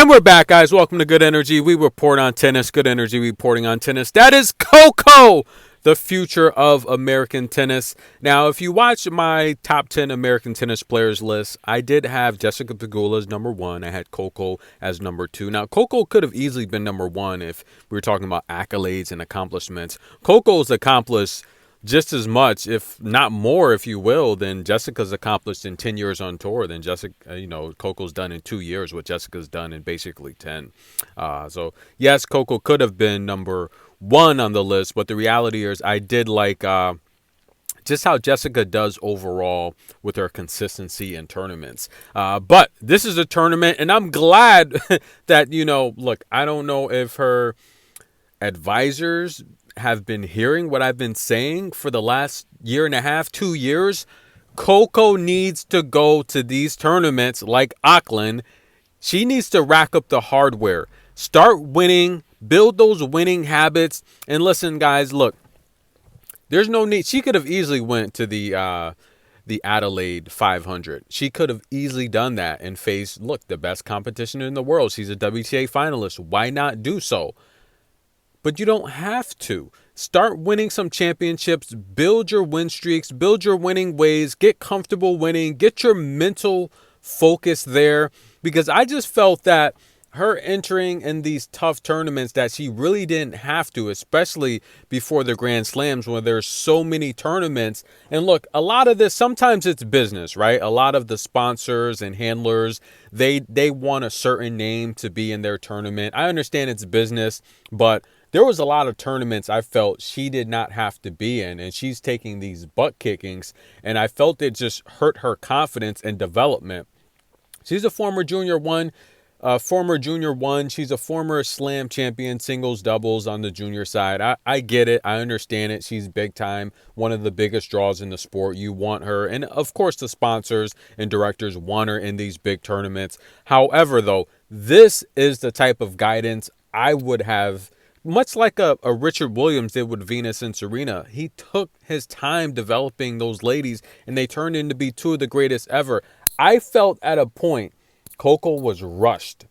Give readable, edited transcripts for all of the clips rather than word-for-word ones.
And we're back, guys. Welcome to Good Energy. We report on tennis. Good Energy reporting on tennis. That is Coco, the future of American tennis. Now, if you watch my top 10 American tennis players list, I did have Jessica Pegula as number one. I had Coco as number two. Now, Coco could have easily been number one if we were talking about accolades and accomplishments. Coco's accomplished just as much, if not more, if you will, than Jessica's accomplished in 10 years on tour. Than Coco's done in 2 years, what Jessica's done in basically 10. So, yes, Coco could have been number one on the list, but the reality is I did like just how Jessica does overall with her consistency in tournaments. But this is a tournament, and I'm glad that, look, I don't know if her advisors have been hearing what I've been saying for the last year and a half, 2 years. Coco needs to go to these tournaments like Auckland. She needs to rack up the hardware, start winning, build those winning habits. And listen, guys, look, there's no need. She could have easily went to the Adelaide 500. She could have easily done that and faced, look, the best competition in the world. She's a WTA finalist. Why not do so? But you don't have to. Start winning some championships, build your win streaks, build your winning ways, get comfortable winning, get your mental focus there. Because I just felt that her entering in these tough tournaments that she really didn't have to, especially before the Grand Slams where there's so many tournaments. And look, a lot of this, sometimes it's business, right? A lot of the sponsors and handlers, they want a certain name to be in their tournament. I understand it's business, but there was a lot of tournaments I felt she did not have to be in, and she's taking these butt kickings, and I felt it just hurt her confidence and development. She's a former junior one. She's a former slam champion, singles, doubles on the junior side. I get it. I understand it. She's big time, one of the biggest draws in the sport. You want her. And of course, the sponsors and directors want her in these big tournaments. However, though, this is the type of guidance I would have, much like a Richard Williams did with Venus and Serena. He took his time developing those ladies, and they turned into be two of the greatest ever. I felt at a point Coco was rushed,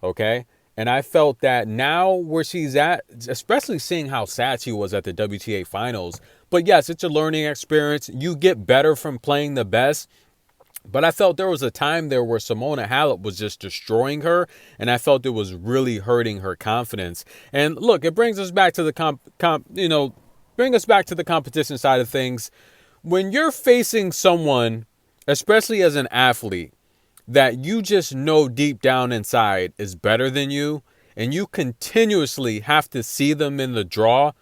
okay? And I felt that now where she's at, especially seeing how sad she was at the WTA finals. But yes, it's a learning experience. You get better from playing the best. But I felt there was a time there where Simona Halep was just destroying her, and I felt it was really hurting her confidence. And look, it brings us back to the competition side of things. When you're facing someone, especially as an athlete, that you just know deep down inside is better than you, and you continuously have to see them in the draw,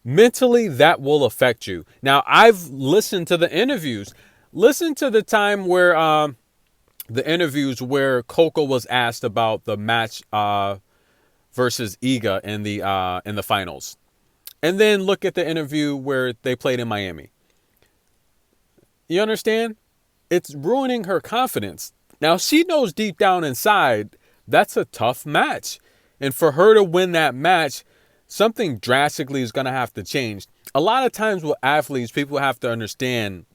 mentally that will affect you. Now, I've listened to the interviews. Listen to the time where the interviews where Coco was asked about the match versus Iga in the finals, and then look at the interview where they played in Miami. You understand? It's ruining her confidence. Now she knows deep down inside that's a tough match, and for her to win that match, something drastically is going to have to change. A lot of times with athletes, people have to understand.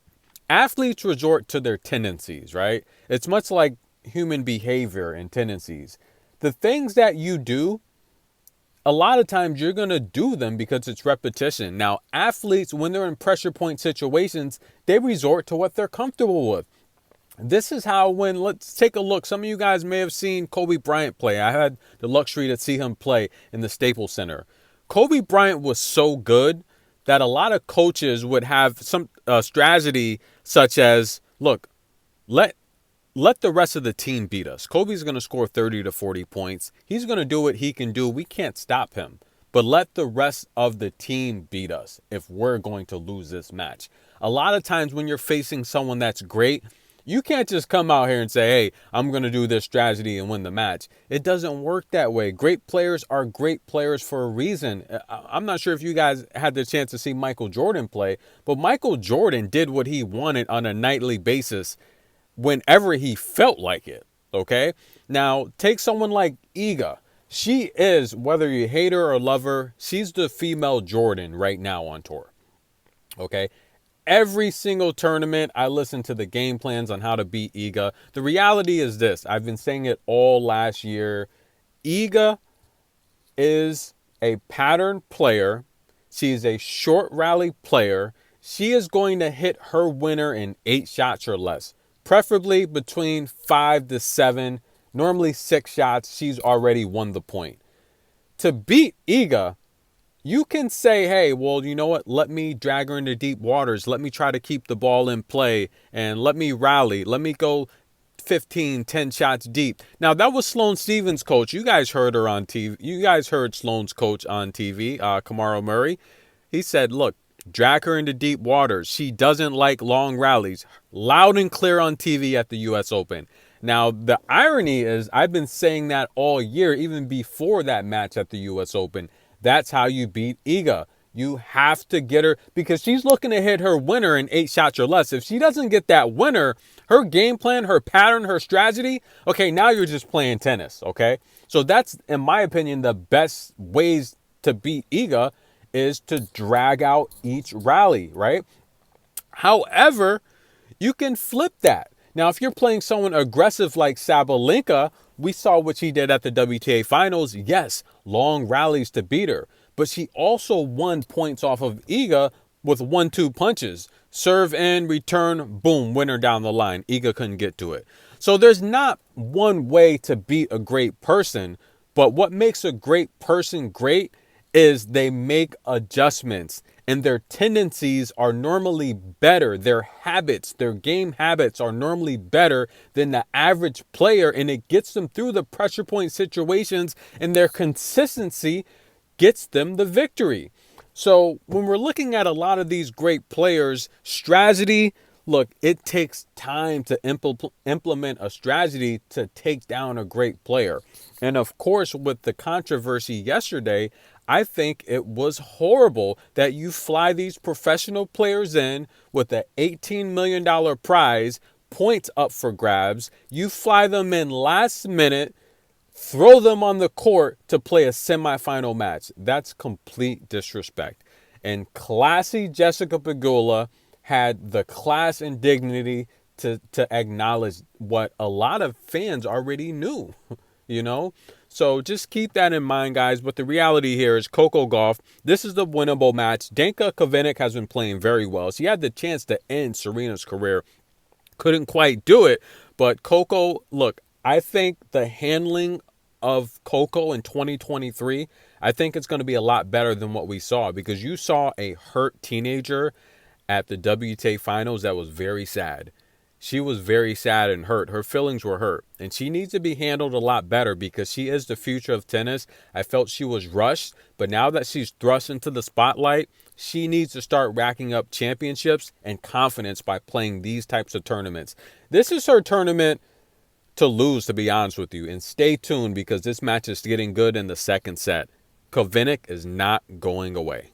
Athletes resort to their tendencies, right? It's much like human behavior and tendencies. The things that you do, a lot of times you're going to do them because it's repetition. Now, athletes, when they're in pressure point situations, they resort to what they're comfortable with. This is how let's take a look. Some of you guys may have seen Kobe Bryant play. I had the luxury to see him play in the Staples Center. Kobe Bryant was so good that a lot of coaches would have some strategy such as, look, let the rest of the team beat us. Kobe's going to score 30 to 40 points. He's going to do what he can do. We can't stop him. But let the rest of the team beat us if we're going to lose this match. A lot of times when you're facing someone that's great, you can't just come out here and say, hey, I'm going to do this strategy and win the match. It doesn't work that way. Great players are great players for a reason. I'm not sure if you guys had the chance to see Michael Jordan play, but Michael Jordan did what he wanted on a nightly basis whenever he felt like it, okay? Now, take someone like Iga. She is, whether you hate her or love her, she's the female Jordan right now on tour, okay? Every single tournament, I listen to the game plans on how to beat Iga. The reality is this. I've been saying it all last year, Iga is a pattern player. She is a short rally player. She is going to hit her winner in 8 shots or less, preferably between 5 to 7, normally 6 shots. She's already won the point. To beat Iga, you can say, hey, well, you know what? Let me drag her into deep waters. Let me try to keep the ball in play and let me rally. Let me go 15, 10 shots deep. Now, that was Sloane Stevens' coach. You guys heard her on TV. You guys heard Sloane's coach on TV, Kamaro Murray. He said, look, drag her into deep waters. She doesn't like long rallies. Loud and clear on TV at the U.S. Open. Now, the irony is I've been saying that all year, even before that match at the U.S. Open. That's how you beat Iga. You have to get her because she's looking to hit her winner in 8 shots or less. If she doesn't get that winner, her game plan, her pattern, her strategy, okay, now you're just playing tennis, okay? So that's, in my opinion, the best ways to beat Iga is to drag out each rally, right? However, you can flip that. Now, if you're playing someone aggressive like Sabalenka, we saw what she did at the WTA finals. Yes, long rallies to beat her. But she also won points off of Iga with 1-2 punches. Serve in, return, boom, winner down the line. Iga couldn't get to it. So there's not one way to beat a great person. But what makes a great person great is they make adjustments. And their tendencies are normally better. Their habits, their game habits are normally better than the average player. And it gets them through the pressure point situations. And their consistency gets them the victory. So when we're looking at a lot of these great players, strategy, look, it takes time to implement a strategy to take down a great player. And of course, with the controversy yesterday, I think it was horrible that you fly these professional players in with an $18 million prize, points up for grabs. You fly them in last minute, throw them on the court to play a semifinal match. That's complete disrespect. And classy Jessica Pegula had the class and dignity to acknowledge what a lot of fans already knew, you know? So just keep that in mind, guys. But the reality here is Coco Gauff, this is the winnable match. Danka Kovinic has been playing very well. She had the chance to end Serena's career. Couldn't quite do it. But Coco, look, I think the handling of Coco in 2023, I think it's going to be a lot better than what we saw. Because you saw a hurt teenager at the WTA finals that was very sad. She was very sad and hurt. Her feelings were hurt. And she needs to be handled a lot better because she is the future of tennis. I felt she was rushed. But now that she's thrust into the spotlight, she needs to start racking up championships and confidence by playing these types of tournaments. This is her tournament to lose, to be honest with you. And stay tuned because this match is getting good in the second set. Kovinic is not going away.